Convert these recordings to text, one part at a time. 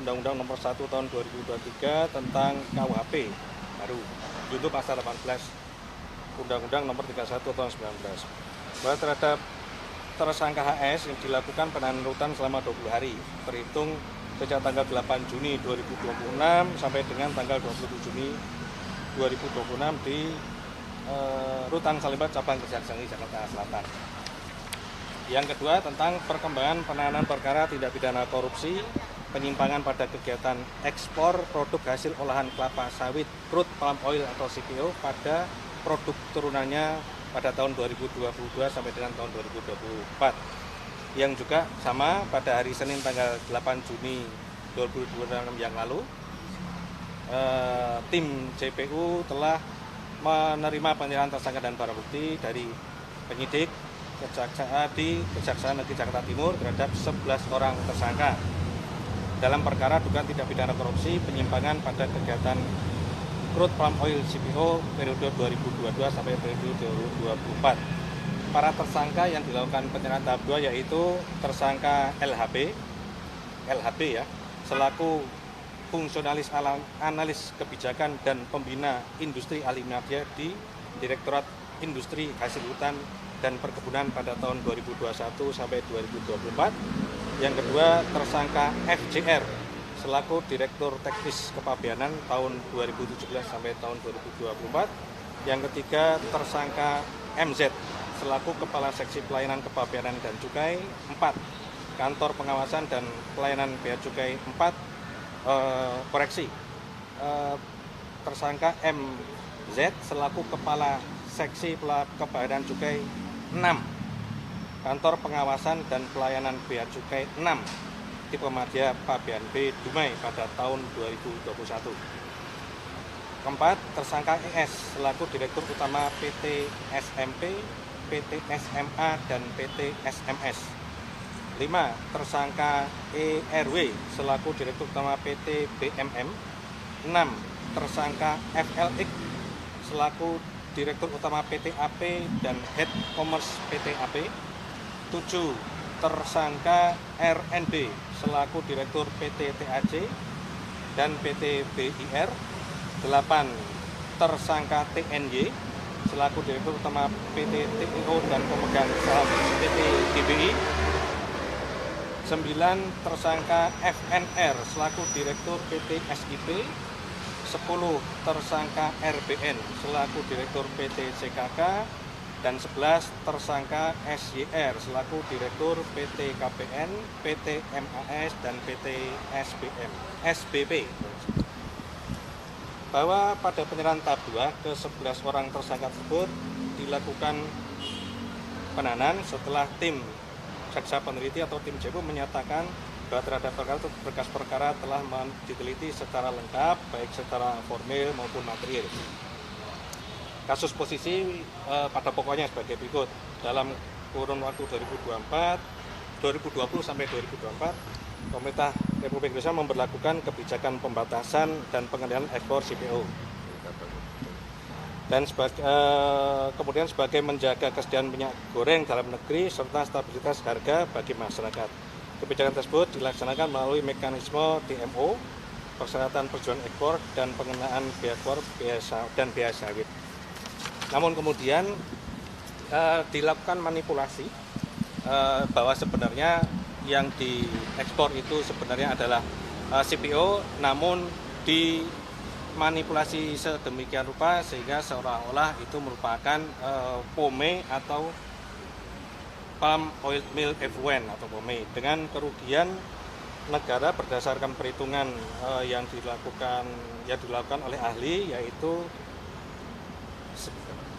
Undang-Undang Nomor 1 Tahun 2023 tentang KUHP baru, junto pasal 18 Undang-Undang Nomor 31 Tahun 19, bahwa terhadap tersangka HS yang dilakukan penahanan rutan selama 20 hari terhitung sejak tanggal 8 Juni 2026 sampai dengan tanggal 27 Juni 2026 di Rutan Salemba Cabang Kejaksaan Negeri Jakarta Selatan. Yang kedua, tentang perkembangan penanganan perkara tindak pidana korupsi, penyimpangan pada kegiatan ekspor produk hasil olahan kelapa sawit crude palm oil atau CPO pada produk turunannya pada tahun 2022 sampai dengan tahun 2024. Yang juga sama pada hari Senin tanggal 8 Juni 2026 yang lalu, tim JPU telah menerima penyerahan tersangka dan barang bukti dari penyidik Kejaksaan Negeri Jakarta Timur terhadap 11 orang tersangka dalam perkara dugaan tindak pidana korupsi penyimpangan pada kegiatan crude palm oil CPO periode 2022 sampai periode 2024. Para tersangka yang dilakukan penyerahan tahap 2 yaitu tersangka LHB ya, selaku fungsionalis analis kebijakan dan pembina industri Alimedia di Direktorat Industri Hasil Hutan dan Perkebunan pada tahun 2021 sampai 2024. Yang kedua, tersangka FJR selaku Direktur Teknis Kepabeanan tahun 2017 sampai tahun 2024. Yang ketiga, tersangka MZ selaku Kepala Seksi Pelayanan Kepabeanan dan Cukai 4 Kantor Pengawasan dan Pelayanan Bea Cukai 4 tersangka MZ selaku Kepala Seksi Kepabeanan Cukai 6 Kantor Pengawasan dan Pelayanan Bea Cukai 6 Tipe Madya Pabean B Dumai pada tahun 2021. Keempat, tersangka ES selaku Direktur Utama PT SMP, PT SMA, dan PT SMS. 5. Tersangka ERW selaku Direktur Utama PT BMM. 6. Tersangka FLX selaku Direktur Utama PT AP dan Head Commerce PT AP. 7. Tersangka RNB selaku Direktur PT TAC dan PT BIR. 8. Tersangka TNY selaku Direktur Utama PT TIO dan pemegang saham PT GBI. 9. Tersangka FNR selaku Direktur PT SIP. 10. Tersangka RBN selaku Direktur PT CKK. Dan 11. Tersangka SYR selaku Direktur PT KPN, PT MAS, dan PT SBP. Bahwa pada penyerahan tahap 2 ke 11 orang tersangka tersebut dilakukan penahanan setelah tim jaksa peneliti atau tim JPU menyatakan bahwa terhadap berkas perkara telah diteliti secara lengkap, baik secara formil maupun material. Kasus posisi pada pokoknya sebagai berikut. Dalam kurun waktu 2020 sampai 2024, pemerintah Republik Indonesia memberlakukan kebijakan pembatasan dan pengendalian ekspor CPO. Dan kemudian sebagai menjaga kesediaan minyak goreng dalam negeri serta stabilitas harga bagi masyarakat. Kebijakan tersebut dilaksanakan melalui mekanisme DMO, persyaratan persetujuan ekspor, dan pengenaan bea ekspor dan bea sawit. Namun kemudian dilakukan manipulasi bahwa sebenarnya yang diekspor itu sebenarnya adalah CPO, namun dimanipulasi sedemikian rupa sehingga seolah-olah itu merupakan POME atau Palm Oil Mill Effluent atau POME, dengan kerugian negara berdasarkan perhitungan yang dilakukan oleh ahli, yaitu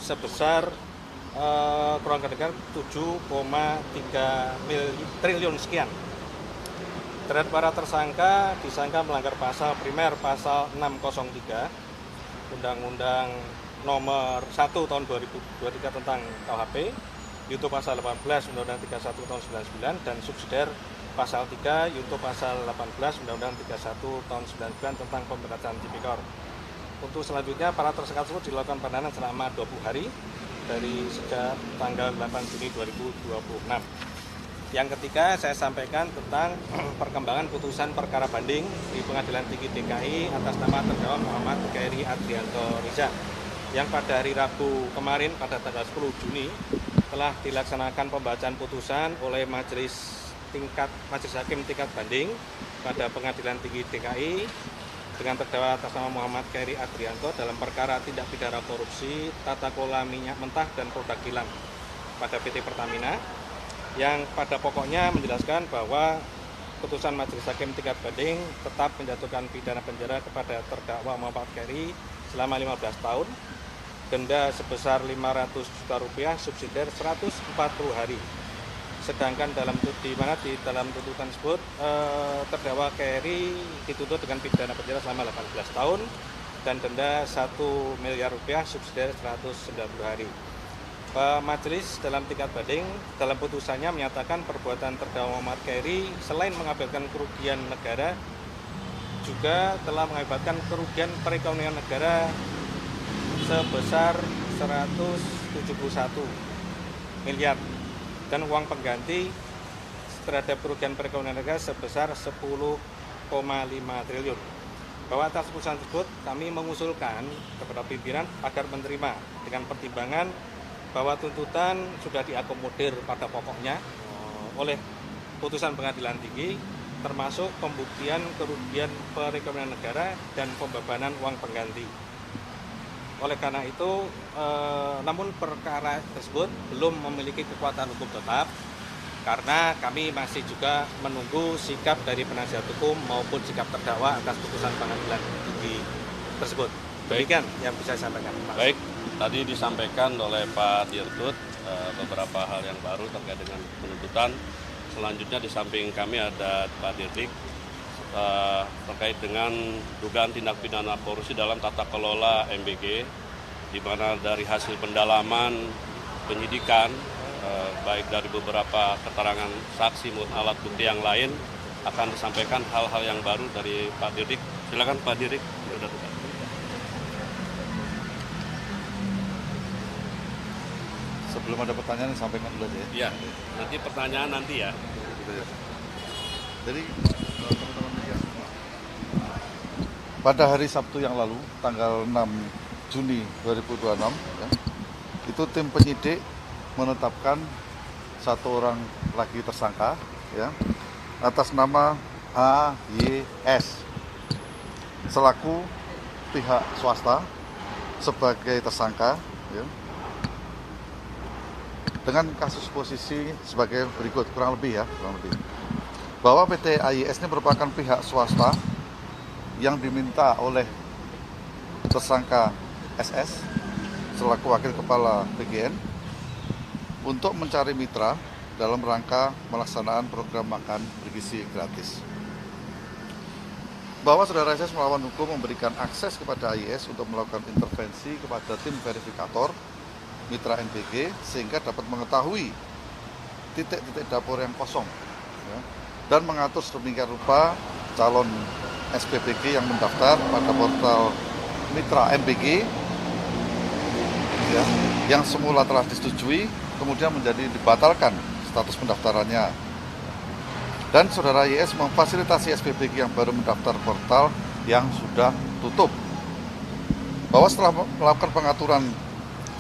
sebesar kurang lebih 7,3 triliun sekian. Terhadap para tersangka disangka melanggar pasal primer pasal 603 Undang-Undang Nomor 1 Tahun 2023 tentang KUHP, yaitu pasal 18 Undang-Undang 31 Tahun 99 dan subsidiar pasal 3 yaitu pasal 18 Undang-Undang 31 Tahun 99 tentang pemberantasan tipikor. Untuk selanjutnya, para tersangka tersebut dilakukan penahanan selama 20 hari dari sejak tanggal 8 Juni 2026. Yang ketiga, saya sampaikan tentang perkembangan putusan perkara banding di Pengadilan Tinggi DKI atas nama terdakwa Muhammad Khairi Adrianto Riza, yang pada hari Rabu kemarin pada tanggal 10 Juni telah dilaksanakan pembacaan putusan oleh Majelis Hakim tingkat banding pada Pengadilan Tinggi DKI dengan terdakwa atas nama Muhammad Khairi Adrianto dalam perkara tindak pidana korupsi tata kelola minyak mentah dan produk kilang pada PT Pertamina, yang pada pokoknya menjelaskan bahwa putusan Majelis Hakim tingkat banding tetap menjatuhkan pidana penjara kepada terdakwa Muhammad Khairi selama 15 tahun, denda sebesar Rp500 juta, subsidiar 140 hari. Sedangkan di dalam tuntutan tersebut terdakwa Khairi dituntut dengan pidana penjara selama 18 tahun dan denda Rp1 miliar, subsidiar 190 hari. Majelis dalam tingkat banding dalam putusannya menyatakan perbuatan terdakwa Muhammad Khairi selain mengakibatkan kerugian negara juga telah mengakibatkan kerugian perekonomian negara sebesar 171 miliar dan uang pengganti terhadap kerugian perekonomian negara sebesar 10,5 triliun. Bahwa atas putusan tersebut kami mengusulkan kepada pimpinan agar menerima dengan pertimbangan bahwa tuntutan sudah diakomodir pada pokoknya oleh putusan pengadilan tinggi, termasuk pembuktian kerugian perekonomian negara dan pembebanan uang pengganti. Oleh karena itu, namun perkara tersebut belum memiliki kekuatan hukum tetap karena kami masih juga menunggu sikap dari penasihat hukum maupun sikap terdakwa atas putusan pengadilan tinggi tersebut. Demikian yang bisa saya sampaikan. Baik, tadi disampaikan oleh Pak Dirtut beberapa hal yang baru terkait dengan penuntutan. Selanjutnya di samping kami ada Pak Dirdik terkait dengan dugaan tindak pidana korupsi dalam tata kelola MBG, di mana dari hasil pendalaman penyidikan baik dari beberapa keterangan saksi maupun alat bukti yang lain akan disampaikan hal-hal yang baru dari Pak Dirdik. Silakan Pak Dirdik. Sebelum ada pertanyaan, sampaikan dulu aja ya. Iya, nanti pertanyaan nanti ya. Jadi teman-teman media semua, pada hari Sabtu yang lalu, tanggal 6 Juni 2026, ya, itu tim penyidik menetapkan satu orang lagi tersangka, ya, atas nama HYS selaku pihak swasta sebagai tersangka, ya, dengan kasus posisi sebagai berikut, kurang lebih, bahwa PT HYS ini merupakan pihak swasta yang diminta oleh tersangka SS selaku wakil kepala PGN untuk mencari mitra dalam rangka melaksanaan program makan bergizi gratis. Bahwa saudara SS melawan hukum memberikan akses kepada HYS untuk melakukan intervensi kepada tim verifikator mitra NBG sehingga dapat mengetahui titik-titik dapur yang kosong, ya, dan mengatur sedemikian rupa calon SPBG yang mendaftar pada portal mitra NBG, ya, yang semula telah disetujui kemudian menjadi dibatalkan status pendaftarannya, dan saudara YS memfasilitasi SPBG yang baru mendaftar portal yang sudah tutup. Bahwa setelah melakukan pengaturan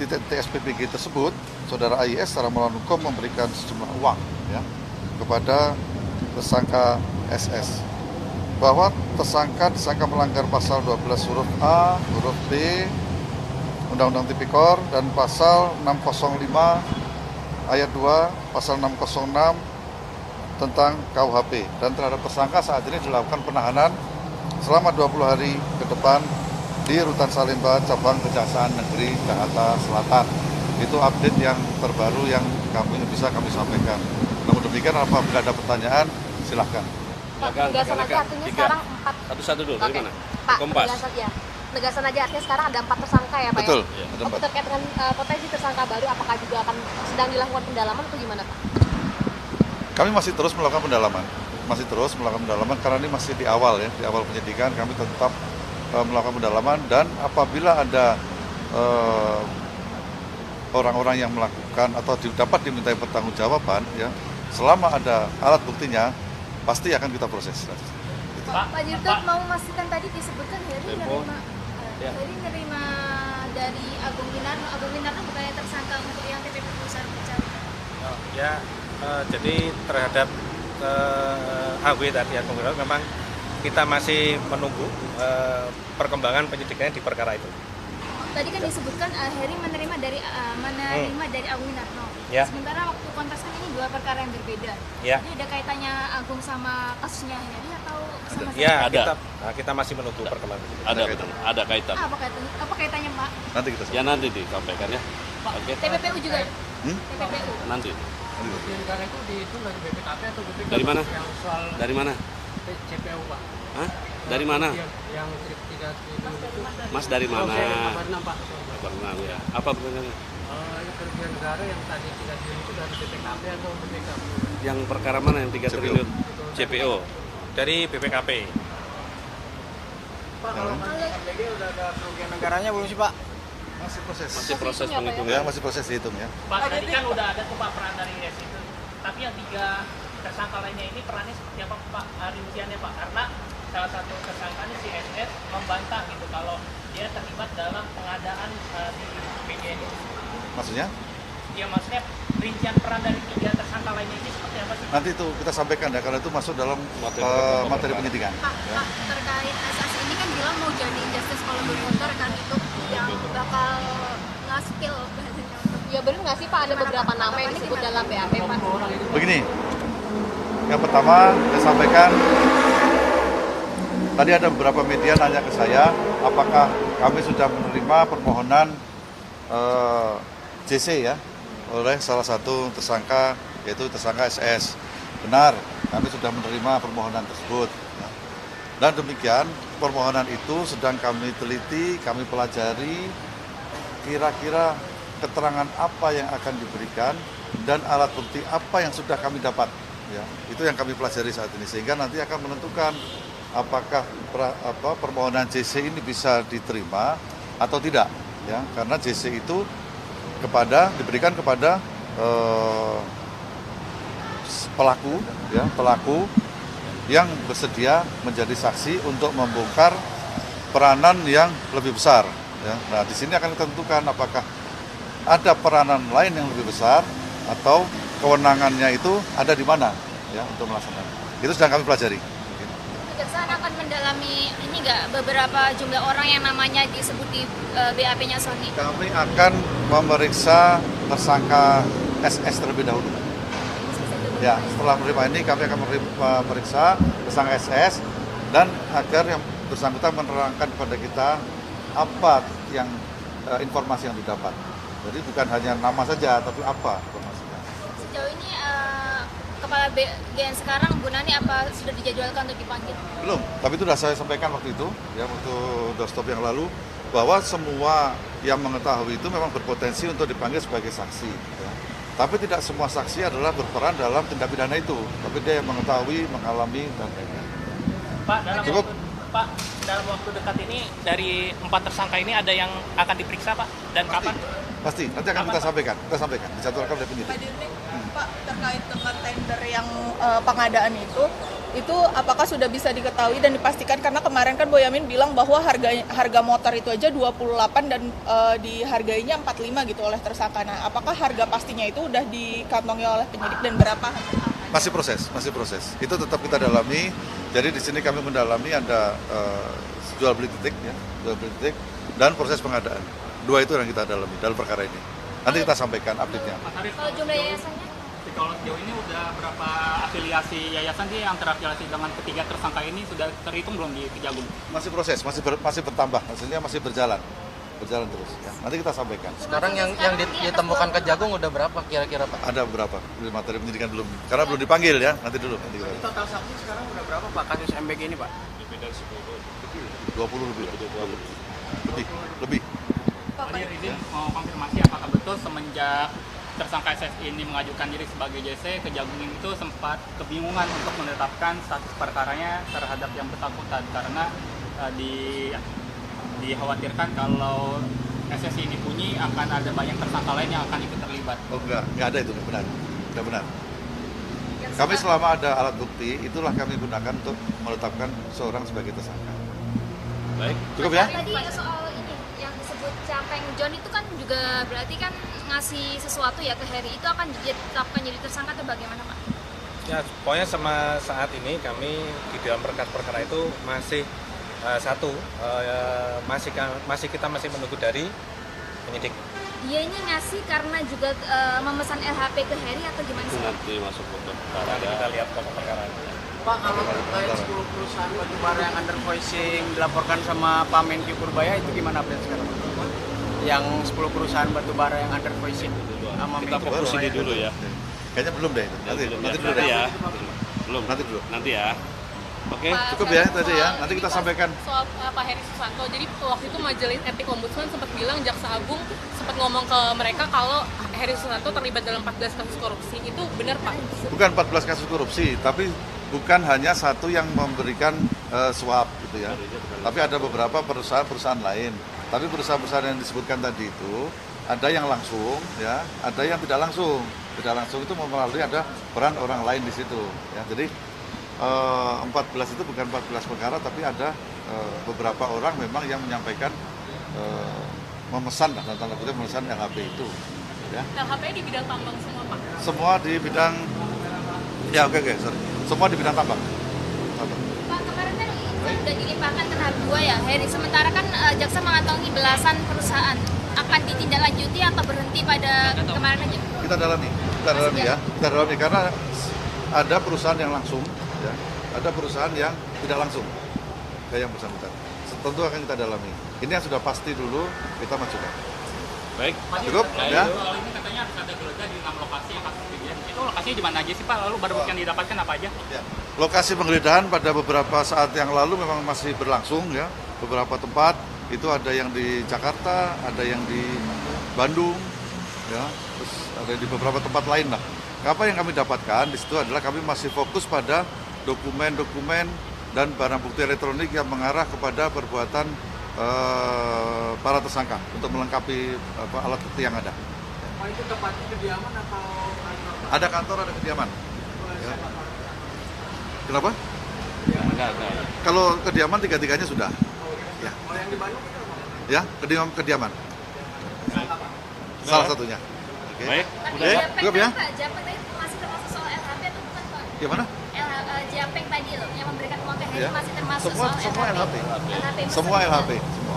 titik-titik SPBG tersebut, saudara AIS secara melawan hukum memberikan sejumlah uang, ya, kepada tersangka SS. Bahwa tersangka disangka melanggar pasal 12 huruf A, huruf B, Undang-Undang Tipikor, dan pasal 605 ayat 2, pasal 606 tentang KUHP. Dan terhadap tersangka saat ini dilakukan penahanan selama 20 hari ke depan di Rutan Salemba, Cabang Kejaksaan Negeri Jakarta Selatan. Itu update yang terbaru yang bisa kami sampaikan. Namun demikian, apabila ada pertanyaan, silahkan. Pak, penegasan aja artinya sekarang 4. Satu-satu dulu, dari mana? Pak, Kompas. penegasan aja artinya sekarang ada 4 tersangka ya Pak? Betul. Ya? Ada 4. Terkait dengan potensi tersangka baru, apakah juga akan sedang dilakukan pendalaman atau gimana Pak? Kami masih terus melakukan pendalaman. Karena ini masih di awal, ya, di awal penyidikan. Kami tetap melakukan pendalaman, dan apabila ada orang-orang yang melakukan atau dapat dimintai pertanggungjawaban, ya, selama ada alat buktinya, pasti akan kita proses. Pak Dirtut mau memastikan tadi disebutkan Heri Ya. nerima dari Agung Winarno bukannya tersangka untuk yang TPP perusahaan pencari. Ya, jadi terhadap AW tadi Agung Winarno memang kita masih menunggu perkembangan penyidikannya di perkara itu. Tadi kan disebutkan Heri menerima dari Agung Winarno. Ya. Sementara waktu kontes kan ini dua perkara yang berbeda. Ya. Jadi ada kaitannya Agung sama kasusnya Heri atau sama Ya, Ada. kita masih menunggu perkembangan. Ada kaitan. Apa kaitannya Pak? Nanti kita Ya nanti disampaikan ya. Pak, Oke. TPPU juga. Hmm? TPPU. Nanti. Negara itu dihitung dari BPKP atau BPK? Dari mana? Yang soal Dari mana? CPU Pak. Hah? Dari mana? Yang 3 itu. Mas dari mana? Kabar 6 Pak. Pernah ya. Apa pertanyaannya? Yang kerugian negara yang tadi 3 triliun itu dari BPKP atau BPK? Yang perkara mana yang 3 CPO. triliun? CPO. Dari BPKP. Pak, kalau MBG udah ada kerugian negaranya belum sih Pak? masih proses. Masih proses Posisinya apa ya? penghitungan. Ya, masih proses dihitung ya. Pak, tadi kan udah ada tuh Pak peran dari IS itu. Tapi yang 3 tersangka lainnya ini perannya seperti apa Pak? Rinciannya Pak? Karena salah satu tersangkanya si SS membantah gitu kalau dia terlibat dalam pengadaan di PGN itu. Maksudnya? Ya maksudnya rincian peran dari 3 tersangka lainnya ini seperti apa sih? Nanti itu kita sampaikan ya, karena itu masuk dalam materi penyidikan. Pak, Pak, terkait SS ini kan bilang mau jadi justice collaborator kan itu yang bakal nge-spill bahasanya untuk Ya benar nggak sih Pak ada beberapa nama yang disebut dalam BAP Pak? Begini, yang pertama saya sampaikan, tadi ada beberapa media nanya ke saya, apakah kami sudah menerima permohonan JC ya, oleh salah satu tersangka, yaitu tersangka SS. Benar, kami sudah menerima permohonan tersebut. Dan demikian, permohonan itu sedang kami teliti, kami pelajari, kira-kira keterangan apa yang akan diberikan dan alat bukti apa yang sudah kami dapat. Ya, itu yang kami pelajari saat ini, sehingga nanti akan menentukan apakah permohonan JC ini bisa diterima atau tidak. Ya, karena JC itu diberikan kepada pelaku yang bersedia menjadi saksi untuk membongkar peranan yang lebih besar. Ya. Nah, di sini akan ditentukan apakah ada peranan lain yang lebih besar atau kewenangannya itu ada di mana ya untuk melaksanakan. Itu sedang kami pelajari. Kejaksaan akan mendalami ini nggak beberapa jumlah orang yang namanya disebut di BAP-nya Sony. Kami akan memeriksa tersangka SS terlebih dahulu. Ya, setelah menerima ini kami akan memeriksa tersangka SS dan agar yang bersangkutan menerangkan kepada kita apa yang informasi yang didapat. Jadi bukan hanya nama saja, tapi apa informasinya. Sejauh ini Kepala BGN sekarang Bu Nani apa sudah dijadwalkan untuk dipanggil? Belum, tapi itu sudah saya sampaikan waktu itu, ya waktu doorstop yang lalu, bahwa semua yang mengetahui itu memang berpotensi untuk dipanggil sebagai saksi. Ya. Tapi tidak semua saksi adalah berperan dalam tindak pidana itu, tapi dia yang mengetahui, mengalami, dan lain-lain. Pak, Cukup. dalam waktu dekat ini dari 4 tersangka ini ada yang akan diperiksa Pak? Dan kapan? Pasti, nanti akan kita sampaikan, dijadwalkan oleh penyidik. Pak Dirnik, Pak, terkait dengan tender yang pengadaan itu apakah sudah bisa diketahui dan dipastikan, karena kemarin kan Boyamin bilang bahwa harga motor itu aja 28 dan dihargainya 45 gitu oleh tersangka. Nah, apakah harga pastinya itu udah dikantongi oleh penyidik dan berapa? Masih proses. Itu tetap kita dalami. Jadi di sini kami mendalami ada jual beli titik, dan proses pengadaan. 2 itu yang kita dalami dalam perkara ini. Nanti kita sampaikan update-nya. Pak Arif, Kalau jumlah yayasannya? kalau sejauh ini udah berapa afiliasi yayasan sih yang terafiliasi dengan ketiga tersangka ini sudah terhitung belum di Kejagung? Masih proses, masih bertambah, maksudnya masih berjalan terus. Ya. Nanti kita sampaikan. Sekarang yang ditemukan Kejagung udah berapa kira-kira Pak? Ada beberapa materi penyidikan belum, karena belum dipanggil ya. Nanti kita. Total saksi sekarang udah berapa Pak kasus MBG ini Pak? 20 lebih. Tadi izin mau konfirmasi apakah betul semenjak tersangka SS ini mengajukan diri sebagai JC, Kejagung itu sempat kebingungan untuk menetapkan status perkaranya terhadap yang bersangkutan karena dikhawatirkan kalau SS ini bunyi akan ada banyak tersangka lain yang akan ikut terlibat. Oh enggak ada itu, enggak benar. Kami selama ada alat bukti, itulah kami gunakan untuk menetapkan seorang sebagai tersangka. Baik. Cukup ya? Tadi soal ini yang disebut Capeng John itu kan juga berarti kan ngasih sesuatu ya ke Heri, itu akan ditetapkan jadi tersangka atau bagaimana Pak? Ya, pokoknya sama saat ini kami di dalam berkas perkara itu masih masih kita menunggu dari penyidik. Dia ini ngasih karena juga memesan LHP ke Heri atau gimana Itu sih? nanti masuk ke Nanti kita lihat pokok perkara. Pak, kalau terkait 10 perusahaan batubara yang under voicing dilaporkan sama Pak Menkyu Purbaya itu gimana update sekarang? Yang 10 perusahaan batubara yang under voicing sama Kita Menkyu fokus ini Purbaya. dulu ya. Kayaknya belum deh. Nanti dulu Nanti deh. ya. Belum. Nanti dulu. Nanti ya. Oke. Cukup ya tadi ya. Nanti kita sampaikan. Soal Pak Heri Susanto, jadi waktu itu Majelis Etik Ombudsman sempat bilang Jaksa Agung sempat ngomong ke mereka kalau Heri Susanto terlibat dalam 14 kasus korupsi. Itu benar Pak? Bukan 14 kasus korupsi, tapi bukan hanya satu yang memberikan suap gitu ya. Tapi ada beberapa perusahaan-perusahaan lain. Tapi perusahaan-perusahaan yang disebutkan tadi itu ada yang langsung ya, ada yang tidak langsung. Tidak langsung itu melalui ada peran orang lain di situ ya. Jadi 14 itu bukan 14 perkara, tapi ada beberapa orang memang yang menyampaikan memesan, dalam tanda kutip memesan LHP itu ya. LHP di bidang tambang semua Pak? Semua di bidang, ya oke, sorry. Semua di bidang tambang. Pak, kemarin kan sudah dilimpahkan ke tahap 2 ya Heri, sementara kan jaksa mengantongi belasan perusahaan, akan ditindaklanjuti atau berhenti pada kemarin aja? Kita dalami karena ada perusahaan yang langsung ya, ada perusahaan yang tidak langsung kayak yang bersangkutan. Tentu akan kita dalami. Ini yang sudah pasti dulu kita masukkan. Baik. Cukup ya? Kalau ini katanya harus ada geledah di 6 lokasi yang kasus kejadian. Itu lokasinya di mana aja sih Pak? Lalu barang bukti yang didapatkan apa aja? Ya. Lokasi penggeledahan pada beberapa saat yang lalu memang masih berlangsung ya. Beberapa tempat itu ada yang di Jakarta, ada yang di Bandung, ya, terus ada di beberapa tempat lain lah. Apa yang kami dapatkan di situ adalah kami masih fokus pada dokumen-dokumen dan barang bukti elektronik yang mengarah kepada perbuatan para tersangka untuk melengkapi alat bukti yang ada. Pak, itu tempat kediaman atau kantor? Ada kantor, ada kediaman. Ya. Kenapa? Ada. Kalau kediaman tiga-tiganya sudah. Ya. Kalau yang di Bandung itu apa? Ya, kediaman. Salah satunya. Oke. Baik. Tapi Oke, Japeng cukup ya. Pak, Japeng tadi masih termasuk soal LHP atau bukan Pak? Gimana? Japeng tadi loh, yang memberikan uang ke Heri Ya. masih termasuk Semua soal LHP. LHP. Semua LHP. Semua.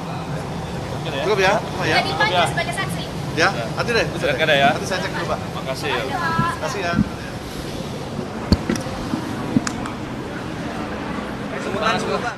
Cukup ya? Semua ya. Jadi dipanggil sebagai saksi. Ya, nanti deh. Silakan ya. Nanti saya cek dulu, Pak. Makasih ya. Terima kasih ya. Sebutan, sebutan.